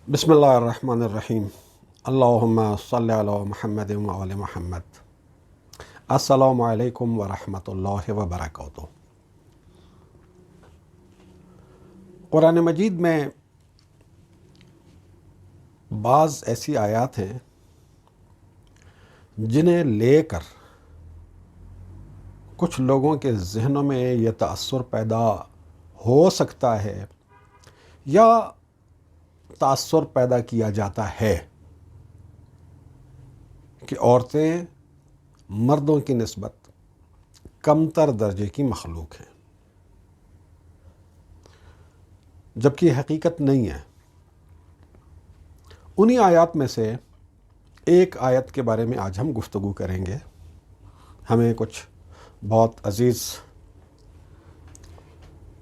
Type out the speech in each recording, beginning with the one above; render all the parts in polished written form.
بسم اللہ الرحمن الرحیم۔ اللہم صلی علی محمد وعلی محمد۔ السلام علیکم ورحمۃ اللہ وبرکاتہ۔ قرآن مجید میں بعض ایسی آیات ہیں جنہیں لے کر کچھ لوگوں کے ذہنوں میں یہ تأثر پیدا ہو سکتا ہے یا تأثر پیدا کیا جاتا ہے کہ عورتیں مردوں کی نسبت کمتر درجے کی مخلوق ہیں، جبکہ یہ حقیقت نہیں ہے۔ انہی آیات میں سے ایک آیت کے بارے میں آج ہم گفتگو کریں گے۔ ہمیں کچھ بہت عزیز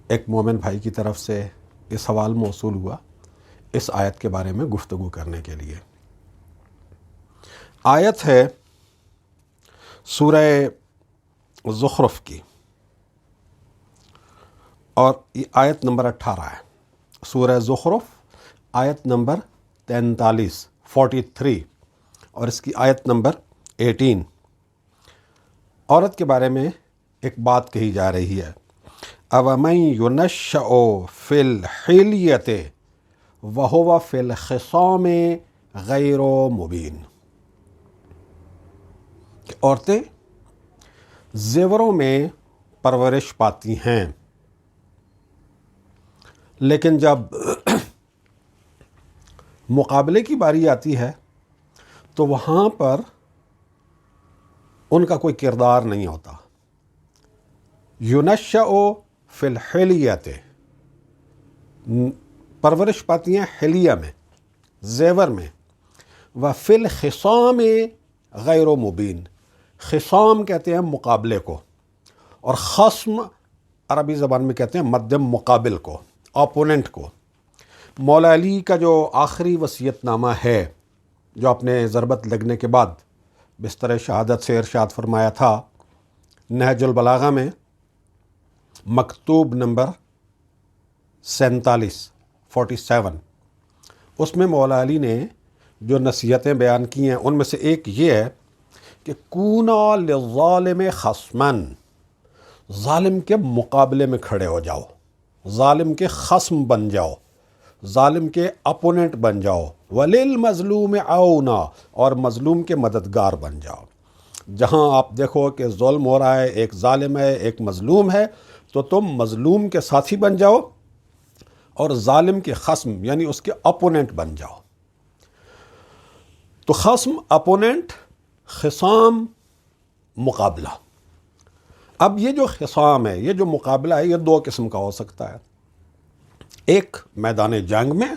ایک مومن بھائی کی طرف سے یہ سوال موصول ہوا اس آیت کے بارے میں گفتگو کرنے کے لیے۔ آیت ہے سورہ زخرف کی، اور یہ آیت نمبر 18 ہے۔ سورہ زخرف آیت نمبر 43 اور اس کی آیت نمبر 18۔ عورت کے بارے میں ایک بات کہی جا رہی ہے، اَوَمَن يُنَشَّأُ فِي الْحِلْيَةِ وَهُوَ فِي الْخِصَامِ غَيْرُ مُبِينٍ، کہ عورتیں زیوروں میں پرورش پاتی ہیں، لیکن جب مقابلے کی باری آتی ہے تو وہاں پر ان کا کوئی کردار نہیں ہوتا۔ یُنَشَّأُ فِی الْحِلْيَةِ، پرورش پاتی ہیں حلیہ میں، زیور میں، وَفِی الْخِصَامِ غَیْرُ مُبِین، خصام کہتے ہیں مقابلے کو، اور خصم عربی زبان میں کہتے ہیں مدم مقابل کو، اپوننٹ کو۔ مولا علی کا جو آخری وصیت نامہ ہے، جو اپنے ضربت لگنے کے بعد بستر شہادت سے ارشاد فرمایا تھا نہج البلاغہ میں، مکتوب نمبر 47، اس میں مولا علی نے جو نصیحتیں بیان کی ہیں ان میں سے ایک یہ ہے کہ کونا للظالم خصماً، ظالم کے مقابلے میں کھڑے ہو جاؤ، ظالم کے خصم بن جاؤ، ظالم کے اپوننٹ بن جاؤ، وللمظلوم عونا، اور مظلوم کے مددگار بن جاؤ۔ جہاں آپ دیکھو کہ ظلم ہو رہا ہے، ایک ظالم ہے ایک مظلوم ہے، تو تم مظلوم کے ساتھی بن جاؤ اور ظالم کے خصم یعنی اس کے اپوننٹ بن جاؤ۔ تو خصم، اپوننٹ، خصام، مقابلہ۔ اب یہ جو خصام ہے، یہ جو مقابلہ ہے، یہ دو قسم کا ہو سکتا ہے۔ ایک میدان جنگ میں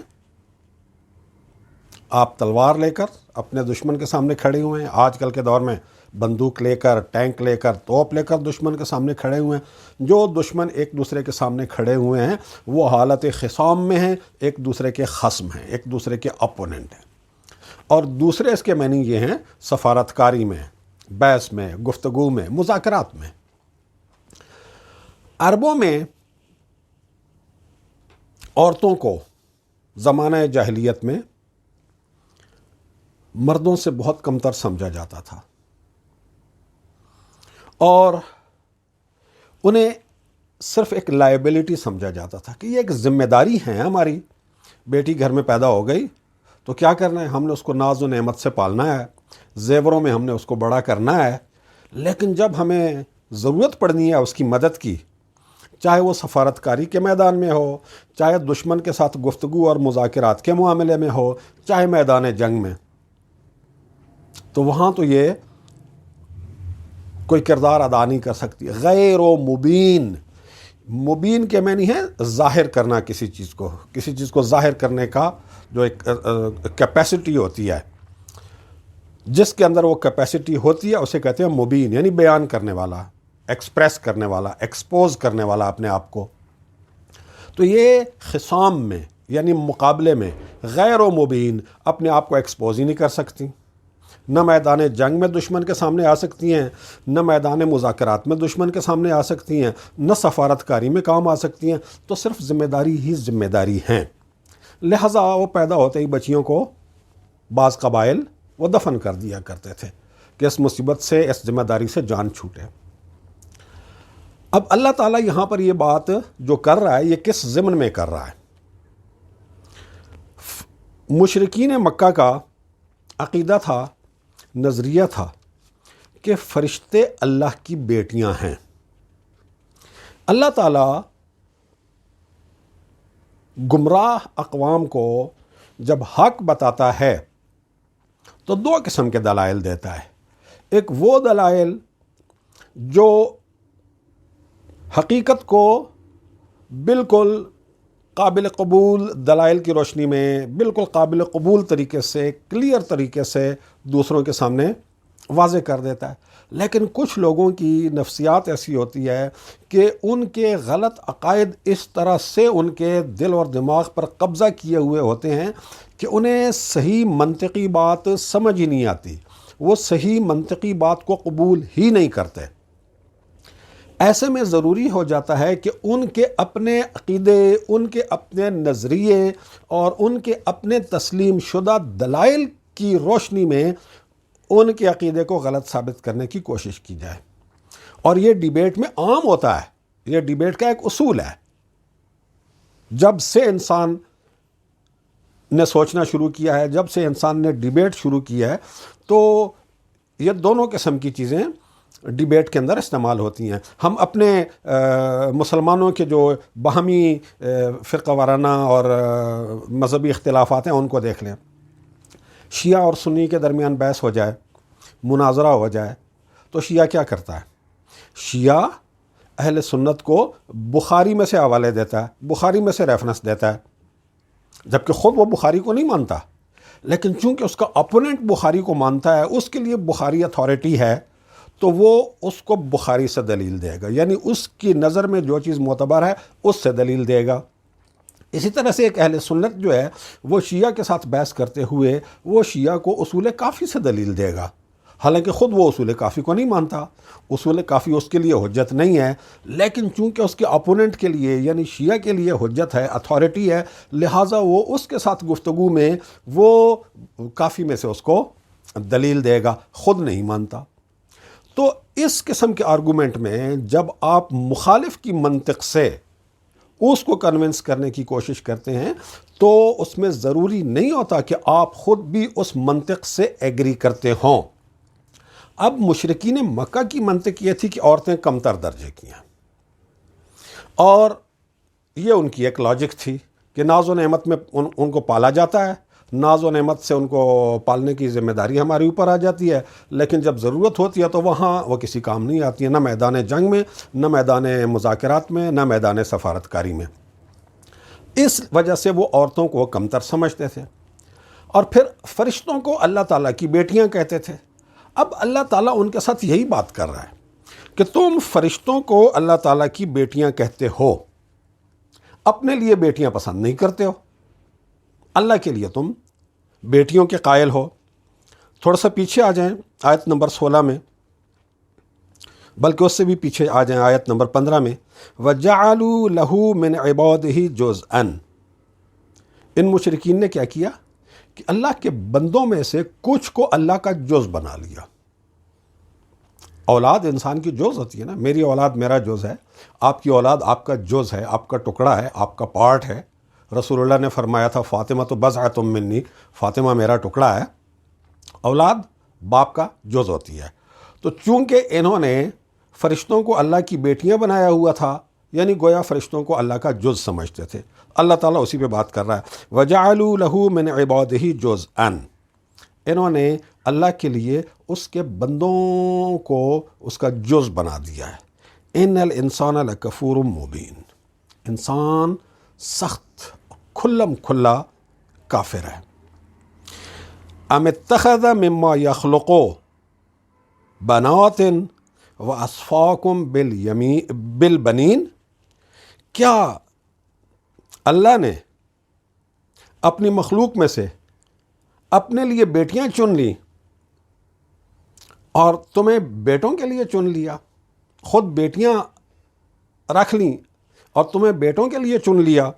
آپ تلوار لے کر اپنے دشمن کے سامنے کھڑے ہوئے ہیں، آج کل کے دور میں بندوق لے کر، ٹینک لے کر، توپ لے کر دشمن کے سامنے کھڑے ہوئے ہیں۔ جو دشمن ایک دوسرے کے سامنے کھڑے ہوئے ہیں وہ حالت خصام میں ہیں، ایک دوسرے کے خصم ہیں، ایک دوسرے کے اپوننٹ ہیں۔ اور دوسرے اس کے معنی یہ ہیں سفارتکاری میں، بحث میں، گفتگو میں، مذاکرات میں۔ عربوں میں عورتوں کو زمانہ جاہلیت میں مردوں سے بہت کمتر سمجھا جاتا تھا، اور انہیں صرف ایک لائبلٹی سمجھا جاتا تھا کہ یہ ایک ذمہ داری ہے ہماری، بیٹی گھر میں پیدا ہو گئی تو کیا کرنا ہے، ہم نے اس کو ناز و نعمت سے پالنا ہے، زیوروں میں ہم نے اس کو بڑا کرنا ہے، لیکن جب ہمیں ضرورت پڑنی ہے اس کی مدد کی، چاہے وہ سفارتکاری کے میدان میں ہو، چاہے دشمن کے ساتھ گفتگو اور مذاکرات کے معاملے میں ہو، چاہے میدان جنگ میں، تو وہاں تو یہ کوئی کردار ادا نہیں کر سکتی۔ غیر مبین، مبین کے معنی ہے ظاہر کرنا کسی چیز کو ظاہر کرنے کا جو ایک کیپیسٹی ہوتی ہے، جس کے اندر وہ کیپیسٹی ہوتی ہے اسے کہتے ہیں مبین، یعنی بیان کرنے والا، ایکسپریس کرنے والا، ایکسپوز کرنے والا اپنے آپ کو۔ تو یہ خصام میں یعنی مقابلے میں غیر مبین اپنے آپ کو ایکسپوز ہی نہیں کر سکتی، نہ میدان جنگ میں دشمن کے سامنے آ سکتی ہیں، نہ میدان مذاکرات میں دشمن کے سامنے آ سکتی ہیں، نہ سفارتکاری میں کام آ سکتی ہیں۔ تو صرف ذمہ داری ہی ذمہ داری ہیں۔ لہٰذا وہ پیدا ہوتے ہی بچیوں کو بعض قبائل وہ دفن کر دیا کرتے تھے کہ اس مصیبت سے، اس ذمہ داری سے جان چھوٹے۔ اب اللہ تعالیٰ یہاں پر یہ بات جو کر رہا ہے، یہ کس ضمن میں کر رہا ہے؟ مشرکین مکہ کا عقیدہ تھا، نظریہ تھا کہ فرشتے اللہ کی بیٹیاں ہیں۔ اللہ تعالیٰ گمراہ اقوام کو جب حق بتاتا ہے تو دو قسم کے دلائل دیتا ہے۔ ایک وہ دلائل جو حقیقت کو بالکل قابل قبول دلائل کی روشنی میں بالکل قابل قبول طریقے سے، کلیئر طریقے سے دوسروں کے سامنے واضح کر دیتا ہے، لیکن کچھ لوگوں کی نفسیات ایسی ہوتی ہے کہ ان کے غلط عقائد اس طرح سے ان کے دل اور دماغ پر قبضہ کیے ہوئے ہوتے ہیں کہ انہیں صحیح منطقی بات سمجھ ہی نہیں آتی، وہ صحیح منطقی بات کو قبول ہی نہیں کرتے۔ ایسے میں ضروری ہو جاتا ہے کہ ان کے اپنے عقیدے، ان کے اپنے نظریے اور ان کے اپنے تسلیم شدہ دلائل کی روشنی میں ان کے عقیدے کو غلط ثابت کرنے کی کوشش کی جائے۔ اور یہ ڈیبیٹ میں عام ہوتا ہے، یہ ڈیبیٹ کا ایک اصول ہے۔ جب سے انسان نے سوچنا شروع کیا ہے، جب سے انسان نے ڈیبیٹ شروع کیا ہے، تو یہ دونوں قسم کی چیزیں ڈیبیٹ کے اندر استعمال ہوتی ہیں۔ ہم اپنے مسلمانوں کے جو باہمی فرقہ وارانہ اور مذہبی اختلافات ہیں ان کو دیکھ لیں۔ شیعہ اور سنی کے درمیان بحث ہو جائے، مناظرہ ہو جائے، تو شیعہ کیا کرتا ہے؟ شیعہ اہل سنت کو بخاری میں سے حوالے دیتا ہے، بخاری میں سے ریفرنس دیتا ہے، جبکہ خود وہ بخاری کو نہیں مانتا، لیکن چونکہ اس کا اپوننٹ بخاری کو مانتا ہے، اس کے لیے بخاری اتھارٹی ہے، تو وہ اس کو بخاری سے دلیل دے گا، یعنی اس کی نظر میں جو چیز معتبر ہے اس سے دلیل دے گا۔ اسی طرح سے ایک اہل سنت جو ہے وہ شیعہ کے ساتھ بحث کرتے ہوئے وہ شیعہ کو اصول کافی سے دلیل دے گا، حالانکہ خود وہ اصول کافی کو نہیں مانتا، اصول کافی اس کے لیے حجت نہیں ہے، لیکن چونکہ اس کے اپوننٹ کے لیے یعنی شیعہ کے لیے حجت ہے، اتھارٹی ہے، لہٰذا وہ اس کے ساتھ گفتگو میں وہ کافی میں سے اس کو دلیل دے گا، خود نہیں مانتا۔ تو اس قسم کے آرگومنٹ میں جب آپ مخالف کی منطق سے اس کو کنونس کرنے کی کوشش کرتے ہیں تو اس میں ضروری نہیں ہوتا کہ آپ خود بھی اس منطق سے ایگری کرتے ہوں۔ اب مشرکین مکہ کی منطق یہ تھی کہ عورتیں کمتر درجے کی ہیں، اور یہ ان کی ایک لاجک تھی کہ ناز و نعمت میں ان کو پالا جاتا ہے، ناز و نعمت سے ان کو پالنے کی ذمہ داری ہمارے اوپر آ جاتی ہے، لیکن جب ضرورت ہوتی ہے تو وہاں وہ کسی کام نہیں آتی ہیں، نہ میدان جنگ میں، نہ میدان مذاکرات میں، نہ میدان سفارتکاری میں۔ اس وجہ سے وہ عورتوں کو کمتر سمجھتے تھے، اور پھر فرشتوں کو اللہ تعالیٰ کی بیٹیاں کہتے تھے۔ اب اللہ تعالیٰ ان کے ساتھ یہی بات کر رہا ہے کہ تم فرشتوں کو اللہ تعالیٰ کی بیٹیاں کہتے ہو، اپنے لیے بیٹیاں پسند نہیں کرتے ہو، اللہ کے لیے تم بیٹیوں کے قائل ہو۔ تھوڑا سا پیچھے آ جائیں آیت نمبر 16 میں، بلکہ اس سے بھی پیچھے آ جائیں آیت نمبر 15 میں، وَجَعَلُوا لَهُ مِنْ عِبَادِهِ جُزْءًا۔ ان مشرکین نے کیا کیا کہ اللہ کے بندوں میں سے کچھ کو اللہ کا جز بنا لیا۔ اولاد انسان کی جز ہوتی ہے نا، میری اولاد میرا جز ہے، آپ کی اولاد آپ کا جز ہے، آپ کا ٹکڑا ہے، آپ کا پارٹ ہے۔ رسول اللہ نے فرمایا تھا فاطمہ تو بضعۃ منی، فاطمہ میرا ٹکڑا ہے۔ اولاد باپ کا جز ہوتی ہے۔ تو چونکہ انہوں نے فرشتوں کو اللہ کی بیٹیاں بنایا ہوا تھا، یعنی گویا فرشتوں کو اللہ کا جز سمجھتے تھے۔ اللہ تعالیٰ اسی پہ بات کر رہا ہے، وَجَعَلُوا لَهُ مِنْ عِبَادِهِ جُزْءًا۔ انہوں نے اللہ کے لیے اس کے بندوں کو اس کا جز بنا دیا ہے۔ إِنَّ الْإِنسَانَ لَكَفُورٌ مُبِينٌ، انسان سخت کھلم کھلا کافر ہے۔ أَمِ اتَّخَذَ مِمَّا يَخْلُقُ بَنَاتٍ وَأَصْفَاكُمْ بِالْبَنِينَ، کیا اللہ نے اپنی مخلوق میں سے اپنے لیے بیٹیاں چن لی اور تمہیں بیٹوں کے لیے چن لیا، خود بیٹیاں رکھ لیں اور تمہیں بیٹوں کے لیے چن لیا۔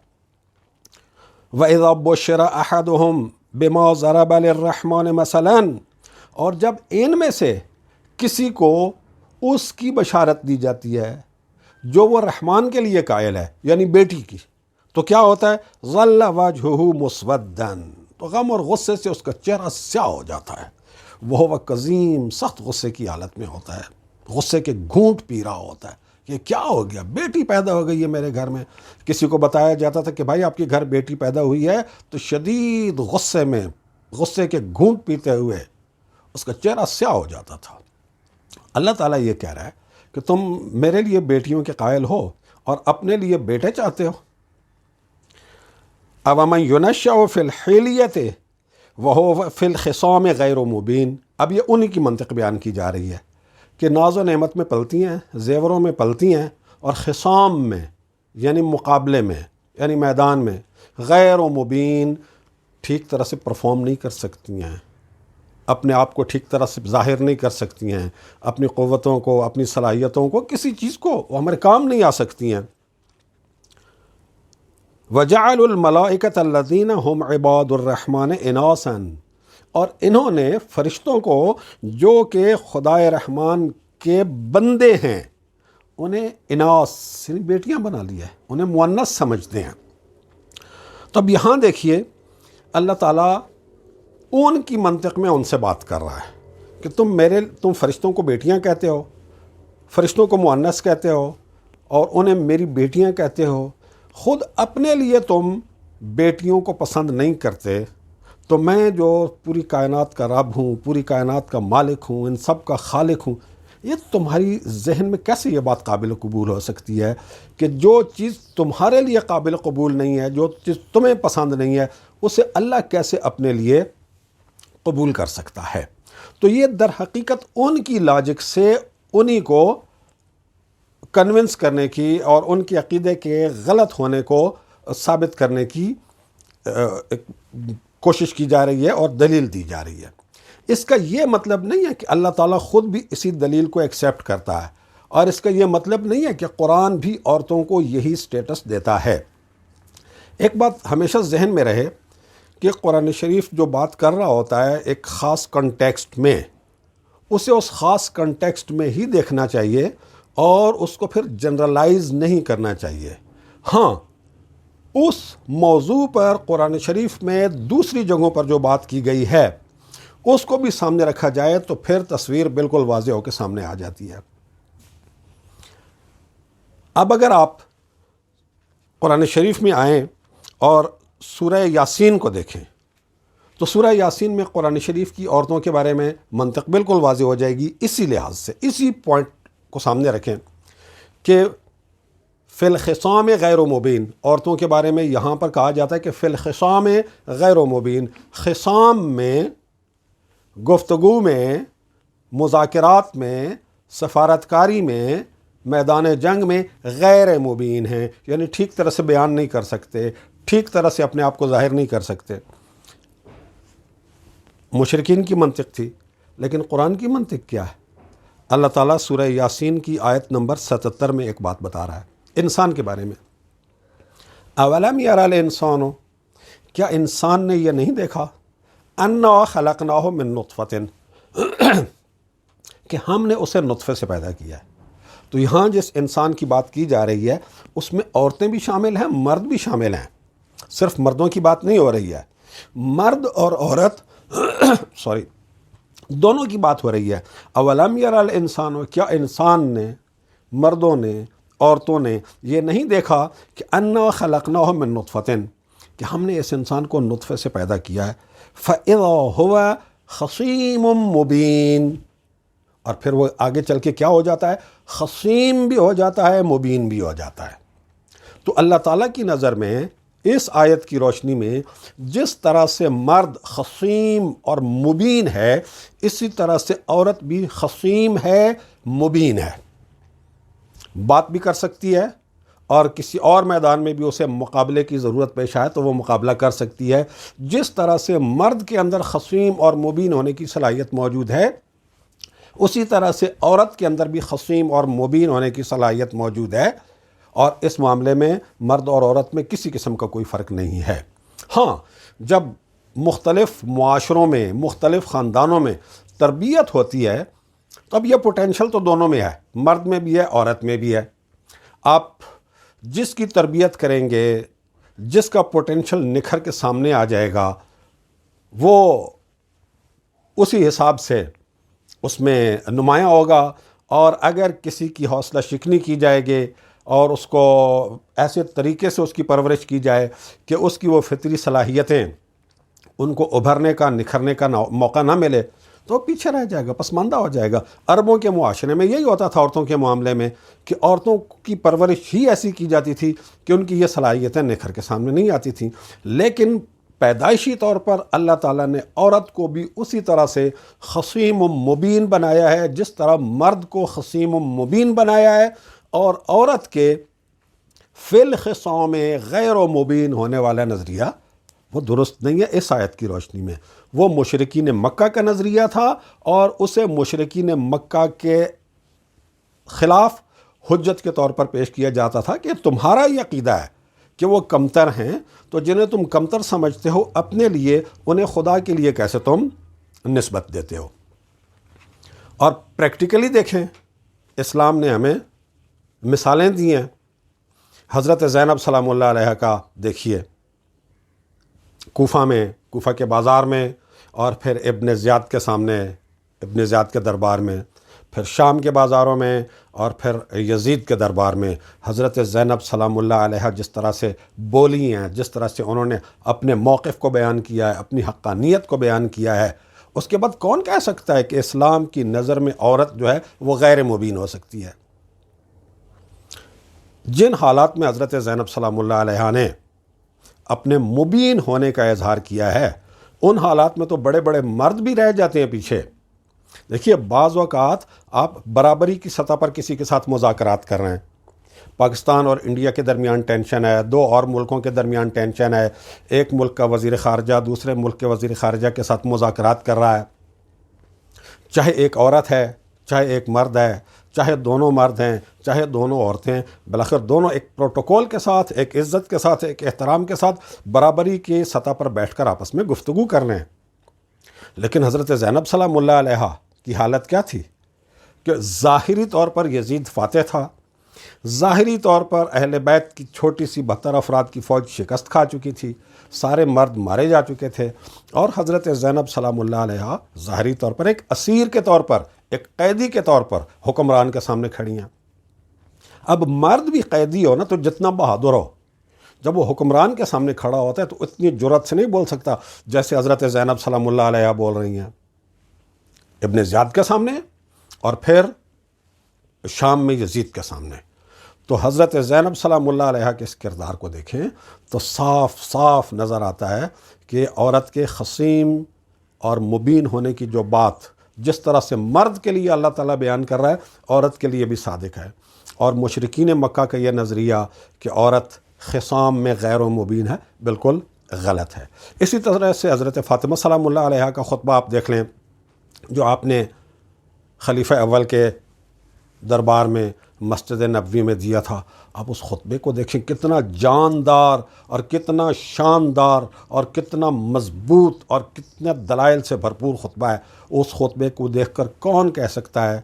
وَإِذَا بُشِّرَ أَحَدُهُمْ بِمَا ضَرَبَ لِلرَّحْمَنِ مَثَلًا، اور جب ان میں سے کسی کو اس کی بشارت دی جاتی ہے جو وہ رحمان کے لیے قائل ہے، یعنی بیٹی کی، تو کیا ہوتا ہے؟ ظَلَّ وَجْهُهُ مُسْوَدًّا، تو غم اور غصے سے اس کا چہرہ سیاہ ہو جاتا ہے، وہ کظیم، سخت غصے کی حالت میں ہوتا ہے، غصے کے گھونٹ پی رہا ہوتا ہے کہ کیا ہو گیا، بیٹی پیدا ہو گئی ہے میرے گھر میں۔ کسی کو بتایا جاتا تھا کہ بھائی آپ کے گھر بیٹی پیدا ہوئی ہے، تو شدید غصے میں، غصے کے گھونٹ پیتے ہوئے اس کا چہرہ سیاہ ہو جاتا تھا۔ اللہ تعالیٰ یہ کہہ رہا ہے کہ تم میرے لیے بیٹیوں کے قائل ہو اور اپنے لیے بیٹے چاہتے ہو۔ اَوَمَن يُنَشَّأُ فِي الْحِلْيَةِ وَهُوَ فِي الْخِصَامِ غَيْرُ مُبِينٍ، اب یہ انہی کی منطق بیان کی جا رہی ہے کہ ناز و نعمت میں پلتی ہیں، زیوروں میں پلتی ہیں، اور خصام میں یعنی مقابلے میں، یعنی میدان میں، غیر و مبین، ٹھیک طرح سے پرفارم نہیں کر سکتی ہیں، اپنے آپ کو ٹھیک طرح سے ظاہر نہیں کر سکتی ہیں، اپنی قوتوں کو، اپنی صلاحیتوں کو، کسی چیز کو وہ ہمارے کام نہیں آ سکتی ہیں۔ وَجَعَلُوا الْمَلَائِكَةَ الَّذِينَ هُمْ عِبَادُ الرَّحْمَنِ إِنَاثًا، اور انہوں نے فرشتوں کو جو کہ خدائے رحمان کے بندے ہیں انہیں اناث یعنی بیٹیاں بنا لیا ہے، انہیں مؤنث سمجھتے ہیں۔ تو اب یہاں دیکھیے اللہ تعالیٰ ان کی منطق میں ان سے بات کر رہا ہے کہ تم فرشتوں کو بیٹیاں کہتے ہو، فرشتوں کو مؤنث کہتے ہو، اور انہیں میری بیٹیاں کہتے ہو، خود اپنے لیے تم بیٹیوں کو پسند نہیں کرتے، تو میں جو پوری کائنات کا رب ہوں، پوری کائنات کا مالک ہوں، ان سب کا خالق ہوں، یہ تمہاری ذہن میں کیسے یہ بات قابل قبول ہو سکتی ہے کہ جو چیز تمہارے لیے قابل قبول نہیں ہے، جو چیز تمہیں پسند نہیں ہے، اسے اللہ کیسے اپنے لیے قبول کر سکتا ہے؟ تو یہ در حقیقت ان کی لاجک سے انہی کو کنونس کرنے کی اور ان کے عقیدے کے غلط ہونے کو ثابت کرنے کی کوشش کی جا رہی ہے اور دلیل دی جا رہی ہے۔ اس کا یہ مطلب نہیں ہے کہ اللہ تعالیٰ خود بھی اسی دلیل کو ایکسیپٹ کرتا ہے، اور اس کا یہ مطلب نہیں ہے کہ قرآن بھی عورتوں کو یہی سٹیٹس دیتا ہے۔ ایک بات ہمیشہ ذہن میں رہے کہ قرآن شریف جو بات کر رہا ہوتا ہے ایک خاص کنٹیکسٹ میں، اسے اس خاص کنٹیکسٹ میں ہی دیکھنا چاہیے اور اس کو پھر جنرلائز نہیں کرنا چاہیے۔ ہاں، اس موضوع پر قرآن شریف میں دوسری جگہوں پر جو بات کی گئی ہے اس کو بھی سامنے رکھا جائے تو پھر تصویر بالکل واضح ہو کے سامنے آ جاتی ہے۔ اب اگر آپ قرآن شریف میں آئیں اور سورہ یاسین کو دیکھیں تو سورہ یاسین میں قرآن شریف کی عورتوں کے بارے میں منطق بالکل واضح ہو جائے گی، اسی لحاظ سے، اسی پوائنٹ کو سامنے رکھیں کہ فی الخصام غیر مبین، عورتوں کے بارے میں یہاں پر کہا جاتا ہے کہ فی الخصام غیر مبین، خصام میں، گفتگو میں، مذاکرات میں، سفارتکاری میں، میدان جنگ میں غیر مبین ہیں، یعنی ٹھیک طرح سے بیان نہیں کر سکتے، ٹھیک طرح سے اپنے آپ کو ظاہر نہیں کر سکتے۔ مشرکین کی منطق تھی، لیکن قرآن کی منطق کیا ہے؟ اللہ تعالیٰ سورہ یاسین کی آیت نمبر 77 میں ایک بات بتا رہا ہے انسان کے بارے میں۔ اولم یری الانسان، کیا انسان نے یہ نہیں دیکھا، انا خلقناہ من نطفۃ، کہ ہم نے اسے نطفے سے پیدا کیا ہے۔ تو یہاں جس انسان کی بات کی جا رہی ہے اس میں عورتیں بھی شامل ہیں، مرد بھی شامل ہیں، صرف مردوں کی بات نہیں ہو رہی ہے، مرد اور عورت دونوں کی بات ہو رہی ہے۔ اولم یری الانسان، کیا انسان نے، مردوں نے، عورتوں نے یہ نہیں دیکھا کہ انا خلقناہ من نطفۃ، کہ ہم نے اس انسان کو نطفے سے پیدا کیا ہے، فَإِذَا هُوَ خَصِيمٌ مُبِينٌ، اور پھر وہ آگے چل کے کیا ہو جاتا ہے؟ خصیم بھی ہو جاتا ہے، مبین بھی ہو جاتا ہے۔ تو اللہ تعالیٰ کی نظر میں اس آیت کی روشنی میں جس طرح سے مرد خصیم اور مبین ہے، اسی طرح سے عورت بھی خصیم ہے، مبین ہے، بات بھی کر سکتی ہے، اور کسی اور میدان میں بھی اسے مقابلے کی ضرورت پیش آئے تو وہ مقابلہ کر سکتی ہے۔ جس طرح سے مرد کے اندر خصیم اور مبین ہونے کی صلاحیت موجود ہے، اسی طرح سے عورت کے اندر بھی خصیم اور مبین ہونے کی صلاحیت موجود ہے، اور اس معاملے میں مرد اور عورت میں کسی قسم کا کوئی فرق نہیں ہے۔ ہاں، جب مختلف معاشروں میں، مختلف خاندانوں میں تربیت ہوتی ہے تو اب یہ پوٹینشل تو دونوں میں ہے، مرد میں بھی ہے، عورت میں بھی ہے۔ آپ جس کی تربیت کریں گے، جس کا پوٹینشل نکھر کے سامنے آ جائے گا، وہ اسی حساب سے اس میں نمایاں ہوگا۔ اور اگر کسی کی حوصلہ شکنی کی جائے گی اور اس کو ایسے طریقے سے اس کی پرورش کی جائے کہ اس کی وہ فطری صلاحیتیں ان کو ابھرنے کا، نکھرنے کا موقع نہ ملے، تو پیچھے رہ جائے گا، پسماندہ ہو جائے گا۔ عربوں کے معاشرے میں یہی ہوتا تھا عورتوں کے معاملے میں، کہ عورتوں کی پرورش ہی ایسی کی جاتی تھی کہ ان کی یہ صلاحیتیں نکھر کے سامنے نہیں آتی تھیں۔ لیکن پیدائشی طور پر اللہ تعالیٰ نے عورت کو بھی اسی طرح سے خصیم و مبین بنایا ہے جس طرح مرد کو خصیم و مبین بنایا ہے، اور عورت کے فی الخصام غیر و مبین ہونے والا نظریہ وہ درست نہیں ہے اس آیت کی روشنی میں۔ وہ مشرکین مکہ کا نظریہ تھا، اور اسے مشرکین مکہ کے خلاف حجت کے طور پر پیش کیا جاتا تھا کہ تمہارا یہ عقیدہ ہے کہ وہ کمتر ہیں، تو جنہیں تم کمتر سمجھتے ہو اپنے لیے، انہیں خدا کے لیے کیسے تم نسبت دیتے ہو؟ اور پریکٹیکلی دیکھیں، اسلام نے ہمیں مثالیں دی ہیں۔ حضرت زینب سلام اللہ علیہ کا دیکھیے، کوفہ میں، کوفہ کے بازار میں، اور پھر ابن زیاد کے سامنے، ابن زیاد کے دربار میں، پھر شام کے بازاروں میں، اور پھر یزید کے دربار میں حضرت زینب سلام اللہ علیہ جس طرح سے بولی ہیں، جس طرح سے انہوں نے اپنے موقف کو بیان کیا ہے، اپنی حقانیت کو بیان کیا ہے، اس کے بعد کون کہہ سکتا ہے کہ اسلام کی نظر میں عورت جو ہے وہ غیر مبین ہو سکتی ہے؟ جن حالات میں حضرت زینب سلام اللہ علیہ نے اپنے مبین ہونے کا اظہار کیا ہے، ان حالات میں تو بڑے بڑے مرد بھی رہ جاتے ہیں پیچھے۔ دیکھیے، بعض اوقات آپ برابری کی سطح پر کسی کے ساتھ مذاکرات کر رہے ہیں، پاکستان اور انڈیا کے درمیان ٹینشن ہے، دو اور ملکوں کے درمیان ٹینشن ہے، ایک ملک کا وزیر خارجہ دوسرے ملک کے وزیر خارجہ کے ساتھ مذاکرات کر رہا ہے، چاہے ایک عورت ہے، چاہے ایک مرد ہے، چاہے دونوں مرد ہیں، چاہے دونوں عورتیں، بالآخر دونوں ایک پروٹوکول کے ساتھ، ایک عزت کے ساتھ، ایک احترام کے ساتھ برابری کی سطح پر بیٹھ کر آپس میں گفتگو کر رہے ہیں۔ لیکن حضرت زینب سلام اللہ علیہ کی حالت کیا تھی کہ ظاہری طور پر یزید فاتح تھا، ظاہری طور پر اہل بیت کی چھوٹی سی 72 افراد کی فوج شکست کھا چکی تھی، سارے مرد مارے جا چکے تھے، اور حضرت زینب سلام اللہ علیہ ظاہری طور پر ایک اسیر کے طور پر، ایک قیدی کے طور پر حکمران کے سامنے کھڑی ہیں۔ اب مرد بھی قیدی ہو نا تو جتنا بہادر ہو، جب وہ حکمران کے سامنے کھڑا ہوتا ہے تو اتنی جرأت سے نہیں بول سکتا جیسے حضرت زینب سلام اللہ علیہ بول رہی ہیں ابن زیاد کے سامنے اور پھر شام میں یزید کے سامنے۔ تو حضرت زینب سلام اللہ علیہ کے اس کردار کو دیکھیں تو صاف صاف نظر آتا ہے کہ عورت کے خصیم اور مبین ہونے کی جو بات جس طرح سے مرد کے لیے اللہ تعالیٰ بیان کر رہا ہے، عورت کے لیے بھی صادق ہے۔ اور مشرکین مکہ کا یہ نظریہ کہ عورت خصام میں غیر و مبین ہے، بالکل غلط ہے۔ اسی طرح سے حضرت فاطمہ سلام اللہ علیہ کا خطبہ آپ دیکھ لیں، جو آپ نے خلیفہ اول کے دربار میں مسجد نبوی میں دیا تھا۔ آپ اس خطبے کو دیکھیں، کتنا جاندار اور کتنا شاندار اور کتنا مضبوط اور کتنے دلائل سے بھرپور خطبہ ہے۔ اس خطبے کو دیکھ کر کون کہہ سکتا ہے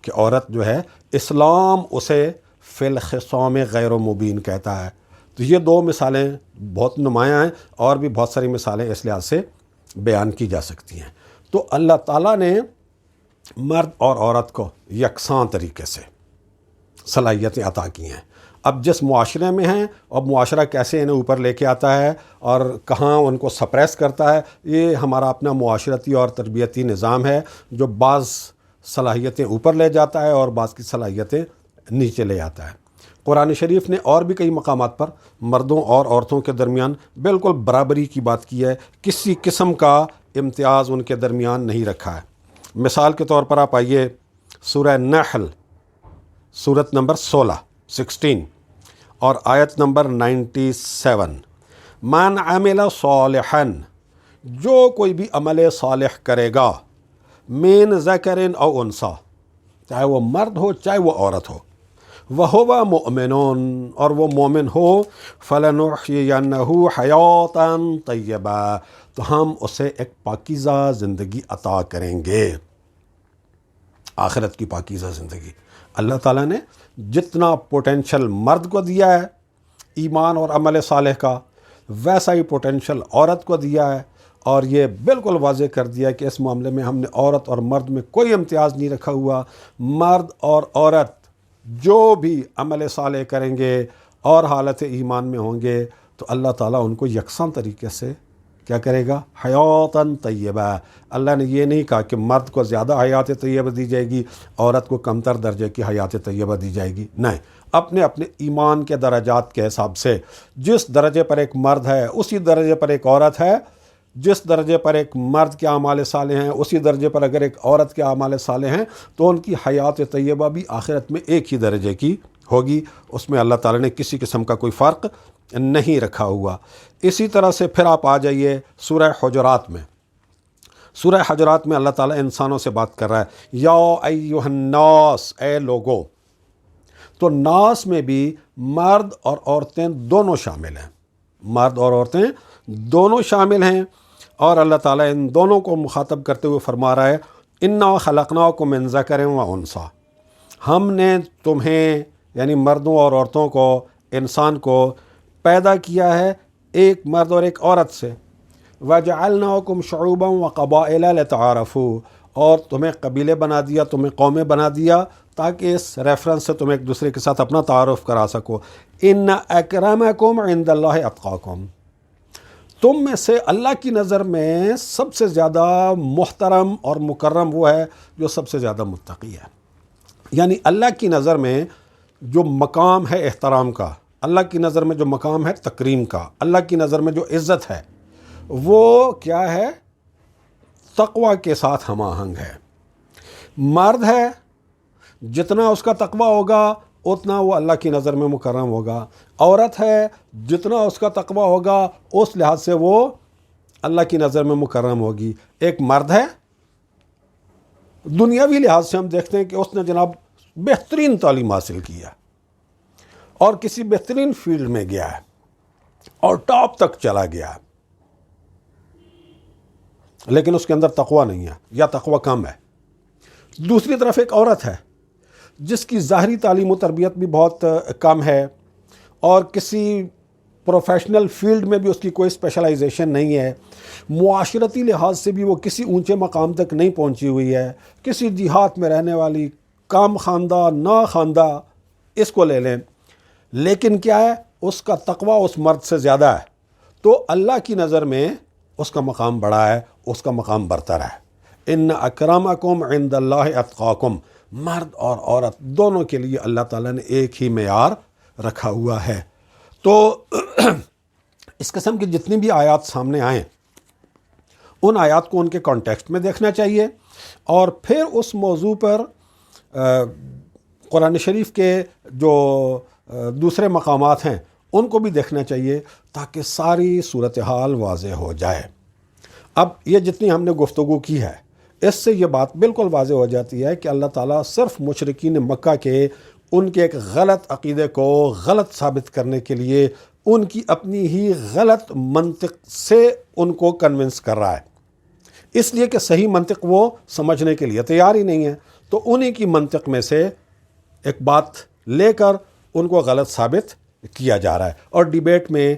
کہ عورت جو ہے اسلام اسے فی الخصام غیر و مبین کہتا ہے؟ تو یہ دو مثالیں بہت نمایاں ہیں، اور بھی بہت ساری مثالیں اس لحاظ سے بیان کی جا سکتی ہیں۔ تو اللہ تعالیٰ نے مرد اور عورت کو یکساں طریقے سے صلاحیتیں عطا کی ہیں۔ اب جس معاشرے میں ہیں، اب معاشرہ کیسے انہیں اوپر لے کے آتا ہے اور کہاں ان کو سپریس کرتا ہے، یہ ہمارا اپنا معاشرتی اور تربیتی نظام ہے جو بعض صلاحیتیں اوپر لے جاتا ہے اور بعض کی صلاحیتیں نیچے لے آتا ہے۔ قرآن شریف نے اور بھی کئی مقامات پر مردوں اور عورتوں کے درمیان بالکل برابری کی بات کی ہے، کسی قسم کا امتیاز ان کے درمیان نہیں رکھا ہے۔ مثال کے طور پر آپ آئیے سورہ نحل، سورت نمبر 16 اور آیت نمبر 97، من عمل صالحا، جو کوئی بھی عمل صالح کرے گا، من ذکر او انثی، چاہے وہ مرد ہو چاہے وہ عورت ہو، وَهُوَ مُؤْمِنٌ اور وہ مومن ہو فَلَنُحْيِيَنَّهُ حَيَاةً طَيِّبَةً تو ہم اسے ایک پاکیزہ زندگی عطا کریں گے، آخرت کی پاکیزہ زندگی۔ اللہ تعالیٰ نے جتنا پوٹینشل مرد کو دیا ہے ایمان اور عمل صالح کا، ویسا ہی پوٹینشل عورت کو دیا ہے، اور یہ بالکل واضح کر دیا کہ اس معاملے میں ہم نے عورت اور مرد میں کوئی امتیاز نہیں رکھا ہوا۔ مرد اور عورت جو بھی عمل صالح کریں گے اور حالت ایمان میں ہوں گے تو اللہ تعالیٰ ان کو یکساں طریقے سے کیا کرے گا؟ حیاتاً طیبہ۔ اللہ نے یہ نہیں کہا کہ مرد کو زیادہ حیات طیبہ دی جائے گی، عورت کو کمتر درجے کی حیات طیبہ دی جائے گی، نہیں، اپنے اپنے ایمان کے درجات کے حساب سے جس درجے پر ایک مرد ہے اسی درجے پر ایک عورت ہے، جس درجے پر ایک مرد کے اعمال صالح ہیں اسی درجے پر اگر ایک عورت کے اعمال صالح ہیں تو ان کی حیات طیبہ بھی آخرت میں ایک ہی درجے کی ہوگی، اس میں اللہ تعالیٰ نے کسی قسم کا کوئی فرق نہیں رکھا ہوا۔ اسی طرح سے پھر آپ آ جائیے سورہ حجرات میں۔ سورہ حجرات میں اللہ تعالیٰ انسانوں سے بات کر رہا ہے، یا ایھا الناس، اے لوگو۔ تو ناس میں بھی مرد اور عورتیں دونوں شامل ہیں، مرد اور عورتیں دونوں شامل ہیں، اور اللہ تعالیٰ ان دونوں کو مخاطب کرتے ہوئے فرما رہا ہے، انا خلقناکم من ذکر و انثی، ہم نے تمہیں یعنی مردوں اور عورتوں کو، انسان کو پیدا کیا ہے ایک مرد اور ایک عورت سے، وَجَعَلْنَاكُمْ شُعُوبًا وَقَبَائِلَ لِتَعَارَفُوا، اور تمہیں قبیلے بنا دیا، تمہیں قومیں بنا دیا تاکہ اس ریفرنس سے تم ایک دوسرے کے ساتھ اپنا تعارف کرا سکو۔ ان اکرمکم عند اللہ اتقاکم، تم میں سے اللہ کی نظر میں سب سے زیادہ محترم اور مکرم وہ ہے جو سب سے زیادہ متقی ہے۔ یعنی اللہ کی نظر میں جو مقام ہے احترام کا، اللہ کی نظر میں جو مقام ہے تکریم کا، اللہ کی نظر میں جو عزت ہے وہ کیا ہے؟ تقوی کے ساتھ ہم آہنگ ہے۔ مرد ہے، جتنا اس کا تقوی ہوگا اتنا وہ اللہ کی نظر میں مکرم ہوگا، عورت ہے، جتنا اس کا تقوی ہوگا اس لحاظ سے وہ اللہ کی نظر میں مکرم ہوگی۔ ایک مرد ہے، دنیاوی لحاظ سے ہم دیکھتے ہیں کہ اس نے جناب بہترین تعلیم حاصل کی ہے اور کسی بہترین فیلڈ میں گیا ہے اور ٹاپ تک چلا گیا ہے، لیکن اس کے اندر تقوی نہیں ہے یا تقوی کم ہے۔ دوسری طرف ایک عورت ہے جس کی ظاہری تعلیم و تربیت بھی بہت کم ہے اور کسی پروفیشنل فیلڈ میں بھی اس کی کوئی اسپیشلائزیشن نہیں ہے، معاشرتی لحاظ سے بھی وہ کسی اونچے مقام تک نہیں پہنچی ہوئی ہے، کسی دیہات میں رہنے والی، کام خواندہ نا خواندہ، اس کو لے لیں، لیکن کیا ہے؟ اس کا تقوی اس مرد سے زیادہ ہے، تو اللہ کی نظر میں اس کا مقام بڑا ہے، اس کا مقام برتر ہے۔ ان اکرمکم عند اللہ اتقاکم، مرد اور عورت دونوں کے لیے اللہ تعالیٰ نے ایک ہی معیار رکھا ہوا ہے۔ تو اس قسم کی جتنی بھی آیات سامنے آئیں ان آیات کو ان کے کانٹیکسٹ میں دیکھنا چاہیے، اور پھر اس موضوع پر قرآن شریف کے جو دوسرے مقامات ہیں ان کو بھی دیکھنا چاہیے تاکہ ساری صورتحال واضح ہو جائے۔ اب یہ جتنی ہم نے گفتگو کی ہے اس سے یہ بات بالکل واضح ہو جاتی ہے کہ اللہ تعالیٰ صرف مشرکین مکہ کے ان کے ایک غلط عقیدے کو غلط ثابت کرنے کے لیے ان کی اپنی ہی غلط منطق سے ان کو کنونس کر رہا ہے، اس لیے کہ صحیح منطق وہ سمجھنے کے لیے تیار ہی نہیں ہے، تو انہی کی منطق میں سے ایک بات لے کر ان کو غلط ثابت کیا جا رہا ہے۔ اور ڈیبیٹ میں،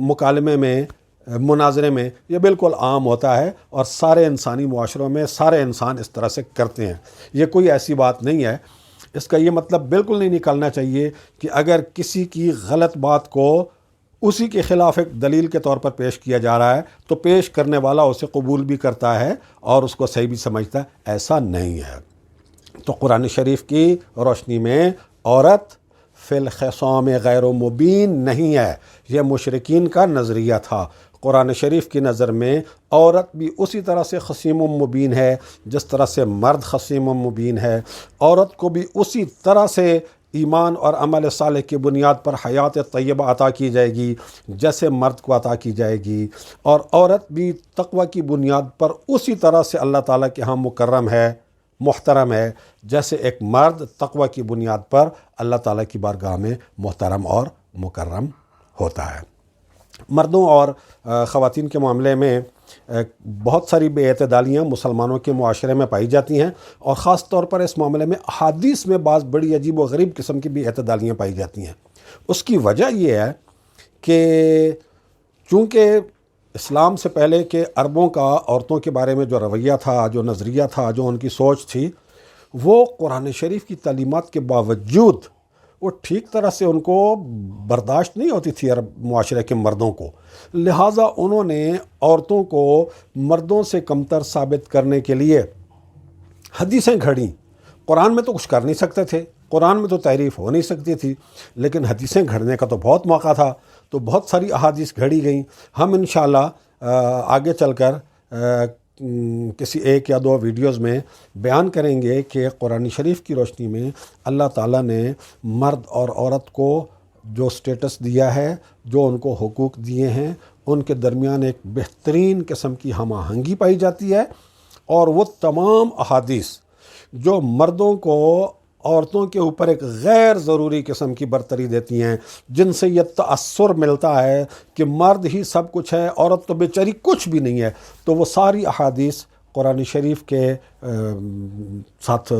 مکالمے میں، مناظرے میں یہ بالکل عام ہوتا ہے، اور سارے انسانی معاشروں میں سارے انسان اس طرح سے کرتے ہیں، یہ کوئی ایسی بات نہیں ہے۔ اس کا یہ مطلب بالکل نہیں نکالنا چاہیے کہ اگر کسی کی غلط بات کو اسی کے خلاف ایک دلیل کے طور پر پیش کیا جا رہا ہے تو پیش کرنے والا اسے قبول بھی کرتا ہے اور اس کو صحیح بھی سمجھتا ہے، ایسا نہیں ہے۔ تو قرآن شریف کی روشنی میں عورت فی الخصام غیر مبین نہیں ہے، یہ مشرکین کا نظریہ تھا۔ قرآن شریف کی نظر میں عورت بھی اسی طرح سے خصیم و مبین ہے جس طرح سے مرد خصیم و مبین ہے، عورت کو بھی اسی طرح سے ایمان اور عمل صالح کی بنیاد پر حیات طیبہ عطا کی جائے گی جیسے مرد کو عطا کی جائے گی، اور عورت بھی تقوی کی بنیاد پر اسی طرح سے اللہ تعالیٰ کے ہاں مکرم ہے محترم ہے جیسے ایک مرد تقوی کی بنیاد پر اللہ تعالیٰ کی بارگاہ میں محترم اور مکرم ہوتا ہے۔ مردوں اور خواتین کے معاملے میں بہت ساری بے اعتدالیاں مسلمانوں کے معاشرے میں پائی جاتی ہیں، اور خاص طور پر اس معاملے میں احادیث میں بعض بڑی عجیب و غریب قسم کی بے اعتدالیاں پائی جاتی ہیں۔ اس کی وجہ یہ ہے کہ چونکہ اسلام سے پہلے کے عربوں کا عورتوں کے بارے میں جو رویہ تھا، جو نظریہ تھا، جو ان کی سوچ تھی، وہ قرآن شریف کی تعلیمات کے باوجود وہ ٹھیک طرح سے ان کو برداشت نہیں ہوتی تھی عرب معاشرے کے مردوں کو، لہٰذا انہوں نے عورتوں کو مردوں سے کمتر ثابت کرنے کے لیے حدیثیں گھڑیں۔ قرآن میں تو کچھ کر نہیں سکتے تھے، قرآن میں تو تعریف ہو نہیں سکتی تھی، لیکن حدیثیں گھڑنے کا تو بہت موقع تھا، تو بہت ساری احادیث گھڑی گئیں۔ ہم انشاءاللہ آگے چل کر کسی ایک یا دو ویڈیوز میں بیان کریں گے کہ قرآن شریف کی روشنی میں اللہ تعالیٰ نے مرد اور عورت کو جو سٹیٹس دیا ہے، جو ان کو حقوق دیے ہیں، ان کے درمیان ایک بہترین قسم کی ہم آہنگی پائی جاتی ہے، اور وہ تمام احادیث جو مردوں کو عورتوں کے اوپر ایک غیر ضروری قسم کی برتری دیتی ہیں، جن سے یہ تأثر ملتا ہے کہ مرد ہی سب کچھ ہے، عورت تو بیچاری کچھ بھی نہیں ہے، تو وہ ساری احادیث قرآن شریف کے ساتھ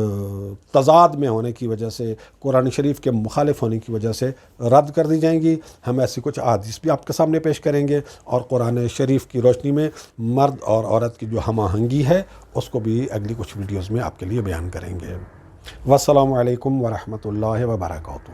تضاد میں ہونے کی وجہ سے، قرآن شریف کے مخالف ہونے کی وجہ سے رد کر دی جائیں گی۔ ہم ایسی کچھ احادیث بھی آپ کے سامنے پیش کریں گے، اور قرآن شریف کی روشنی میں مرد اور عورت کی جو ہم آہنگی ہے اس کو بھی اگلی کچھ ویڈیوز میں آپ کے لیے بیان کریں گے۔ والسلام علیکم ورحمۃ اللہ وبرکاتہ۔